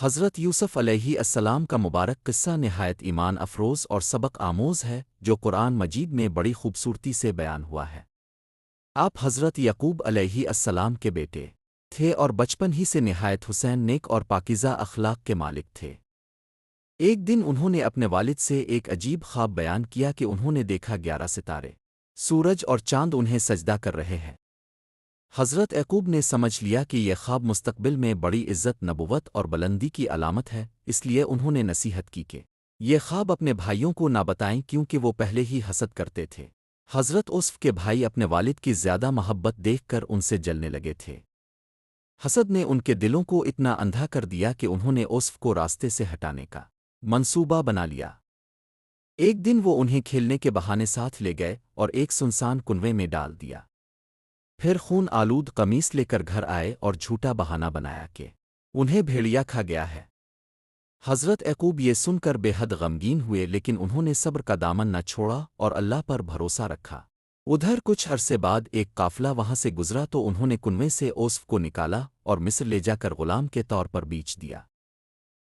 حضرت یوسف علیہ السلام کا مبارک قصہ نہایت ایمان افروز اور سبق آموز ہے جو قرآن مجید میں بڑی خوبصورتی سے بیان ہوا ہے۔ آپ حضرت یعقوب علیہ السلام کے بیٹے تھے اور بچپن ہی سے نہایت حسین نیک اور پاکیزہ اخلاق کے مالک تھے۔ ایک دن انہوں نے اپنے والد سے ایک عجیب خواب بیان کیا کہ انہوں نے دیکھا 11 ستارے، سورج اور چاند انہیں سجدہ کر رہے ہیں۔ حضرت یعقوب نے سمجھ لیا کہ یہ خواب مستقبل میں بڑی عزت، نبوت اور بلندی کی علامت ہے، اس لیے انہوں نے نصیحت کی کہ یہ خواب اپنے بھائیوں کو نہ بتائیں کیونکہ وہ پہلے ہی حسد کرتے تھے۔ حضرت یوسف کے بھائی اپنے والد کی زیادہ محبت دیکھ کر ان سے جلنے لگے تھے۔ حسد نے ان کے دلوں کو اتنا اندھا کر دیا کہ انہوں نے یوسف کو راستے سے ہٹانے کا منصوبہ بنا لیا۔ ایک دن وہ انہیں کھیلنے کے بہانے ساتھ لے گئے اور ایک سنسان کنویں میں ڈال دیا۔ پھر خون آلود قمیص لے کر گھر آئے اور جھوٹا بہانہ بنایا کہ انہیں بھیڑیا کھا گیا ہے۔ حضرت یعقوب یہ سن کر بے حد غمگین ہوئے، لیکن انہوں نے صبر کا دامن نہ چھوڑا اور اللہ پر بھروسہ رکھا۔ ادھر کچھ عرصے بعد ایک قافلہ وہاں سے گزرا تو انہوں نے کنویں سے یوسف کو نکالا اور مصر لے جا کر غلام کے طور پر بیچ دیا۔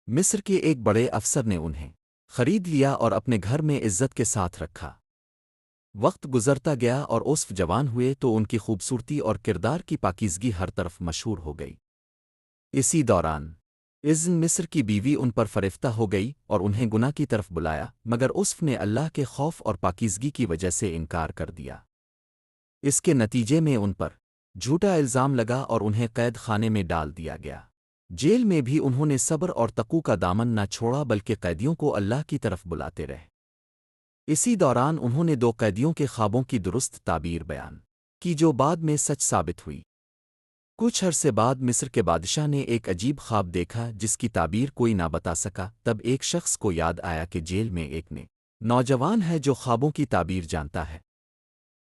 مصر کے ایک بڑے افسر نے انہیں خرید لیا اور اپنے گھر میں عزت کے ساتھ رکھا۔ وقت گزرتا گیا اور یوسف جوان ہوئے تو ان کی خوبصورتی اور کردار کی پاکیزگی ہر طرف مشہور ہو گئی۔ اسی دوران اذن مصر کی بیوی ان پر فریفتہ ہو گئی اور انہیں گناہ کی طرف بلایا، مگر یوسف نے اللہ کے خوف اور پاکیزگی کی وجہ سے انکار کر دیا۔ اس کے نتیجے میں ان پر جھوٹا الزام لگا اور انہیں قید خانے میں ڈال دیا گیا۔ جیل میں بھی انہوں نے صبر اور تقوی کا دامن نہ چھوڑا بلکہ قیدیوں کو اللہ کی طرف بلاتے رہے۔ اسی دوران انہوں نے 2 قیدیوں کے خوابوں کی درست تعبیر بیان کی جو بعد میں سچ ثابت ہوئی۔ کچھ عرصے بعد مصر کے بادشاہ نے ایک عجیب خواب دیکھا جس کی تعبیر کوئی نہ بتا سکا۔ تب ایک شخص کو یاد آیا کہ جیل میں ایک نوجوان ہے جو خوابوں کی تعبیر جانتا ہے۔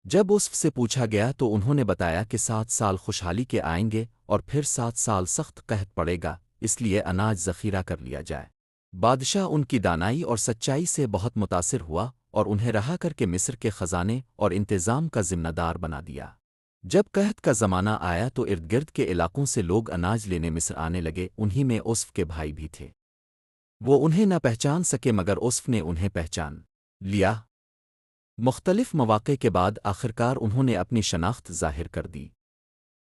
جب یوسف سے پوچھا گیا تو انہوں نے بتایا کہ 7 سال خوشحالی کے آئیں گے اور پھر 7 سال سخت قحط پڑے گا، اس لیے اناج ذخیرہ کر لیا جائے۔ بادشاہ ان کی دانائی اور سچائی سے بہت متاثر ہوا اور انہیں رہا کر کے مصر کے خزانے اور انتظام کا ذمہ دار بنا دیا۔ جب قحط کا زمانہ آیا تو ارد گرد کے علاقوں سے لوگ اناج لینے مصر آنے لگے، انہی میں یوسف کے بھائی بھی تھے۔ وہ انہیں نہ پہچان سکے مگر یوسف نے انہیں پہچان لیا۔ مختلف مواقع کے بعد آخرکار انہوں نے اپنی شناخت ظاہر کر دی۔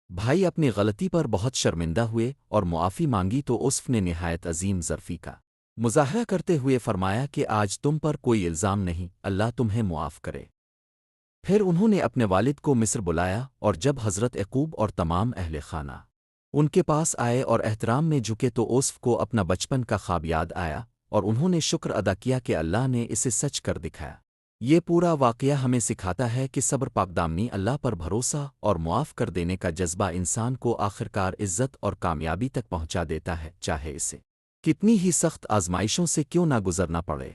بھائی اپنی غلطی پر بہت شرمندہ ہوئے اور معافی مانگی تو یوسف نے نہایت عظیم ظرفی کا مظاہرہ کرتے ہوئے فرمایا کہ آج تم پر کوئی الزام نہیں، اللہ تمہیں معاف کرے۔ پھر انہوں نے اپنے والد کو مصر بلایا اور جب حضرت یعقوب اور تمام اہل خانہ ان کے پاس آئے اور احترام میں جھکے تو یوسف کو اپنا بچپن کا خواب یاد آیا اور انہوں نے شکر ادا کیا کہ اللہ نے اسے سچ کر دکھایا۔ یہ پورا واقعہ ہمیں سکھاتا ہے کہ صبر، پاکدامنی، اللہ پر بھروسہ اور معاف کر دینے کا جذبہ انسان کو آخرکار عزت اور کامیابی تک پہنچا دیتا ہے، چاہے اسے کتنی ہی سخت آزمائشوں سے کیوں نہ گزرنا پڑے۔